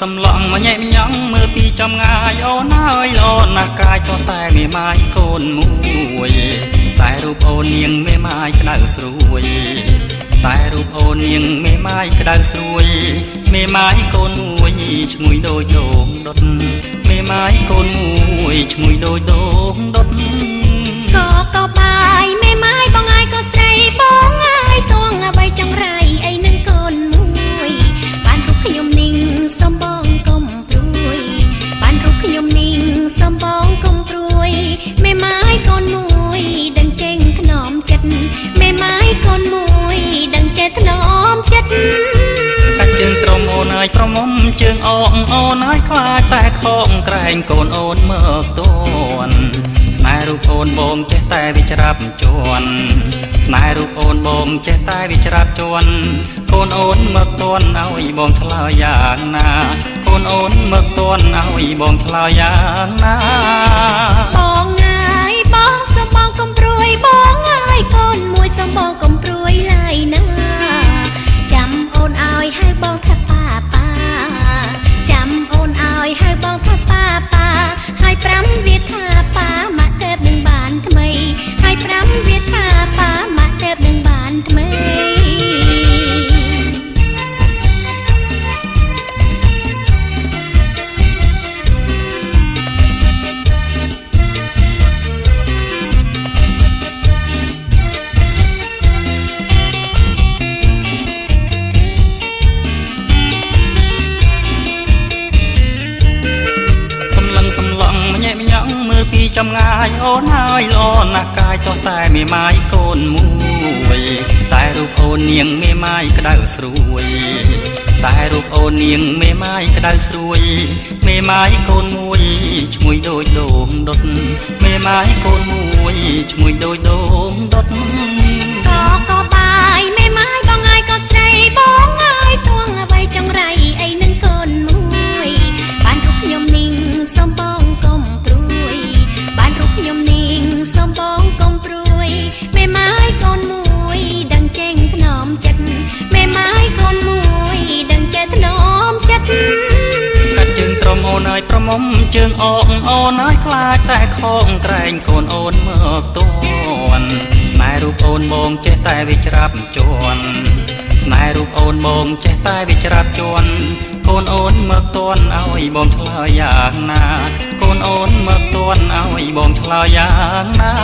សំឡងមកញ៉ែញ៉ងមើលពីចំងាយអូនហើយល្អណាស់កាយទោះតែមេម៉ាយកូនមួយតែរូបអូននាងមេម៉ាយក្តៅស្រួយតែរូបអូននាងមេម៉ាយក្តៅស្រួយមេម៉ាយកូនមួយឈ្ងុយដូចដូងដុតមេម៉ាយកូនមួយឈ្ងុយដូចដូងដុតក៏បាយមេម៉ាយបងអាយក៏ស្រីបងអាយទងអ្វីចង្រៃអីនឹងកូនមួយបានរូបខ្ញុំនាងសំបងកុំព្រួយបានរូបខ្ញុំនាងសំបងកុំព្រួយមេម៉ាយកូនមួយដឹងចេញថ្នមចិត្តមេម៉ាយកូនមួយដឹងចេះថ្នមចិត្តកាច់ជើងត្រមអូនហើយប្រមុំជើងអងអូនហើយខ្លាចតែខំក្រែងកូនអូនមកតួនស្នេហ៍រូបអូនបងចេះតែវិច្រាប់ជន់ស្នេហ៍រូបអូនបងចេះតែវិច្រាប់ជន់កូនអូនមកតួនឲ្យបងឆ្លើយយ៉ាងណាកូនអូនមកតួនឲ្យបងឆ្លើយយ៉ាងណាបងងាយបងសំបងកុំព្រួយបងងាយកូនមួយសំបងកុំព្រួយឡើយណាចាំអូនឲ្យហើយបងថាប៉ាចាំអូនឲ្យហើយបងថាប៉ាហើយ5វាថាប៉ាម៉ាក់ទេពនឹងបានថ្មីហើយ5វាថាប៉ាម៉ាក់ទេពនឹងបានថ្មីពីចំងាយអូនហើយល្អណាស់កាយទោះតែមេម៉ាយកូនមួយតែរូបអូននាងមេម៉ាយក្តៅស្រួយតែរូបអូននាងមេម៉ាយក្តៅស្រួយមេម៉ាយកូនមួយឈ្ងុយដូចដូងដុតមេម៉ាយកូនមួយឈ្ងុយដូចដូងដុតក៏បាយមេម៉ាយបងអាយក៏ស្រីបងអាយទងអ្វីចង្រៃអីនឹងកូនមួយបានរូបខ្ញុំនាងសំបងកុំខ្ញុំនាងសំបងកុំព្រួយមេម៉ាយកូនមួយដឹងចេញថ្នមចិត្តមេម៉ាយកូនមួយដឹងចេះថ្នមចិត្តកាច់ជើងត្រមអូនហើយប្រមុំជើងអងអូនហើយខ្លាចតែខំក្រែងកូនអូនមកតួនស្នេហ៍រូបអូនបងចេះតែវិច្រាប់ជន់ស្នេហ៍រូបអូនបងចេះតែវិច្រាប់ជន់កូនអូនមកតួនឲ្យបងឆ្លើយយ៉ាងណាកូនអូនមកតួនឲ្យបងឆ្លើយយ៉ាងណា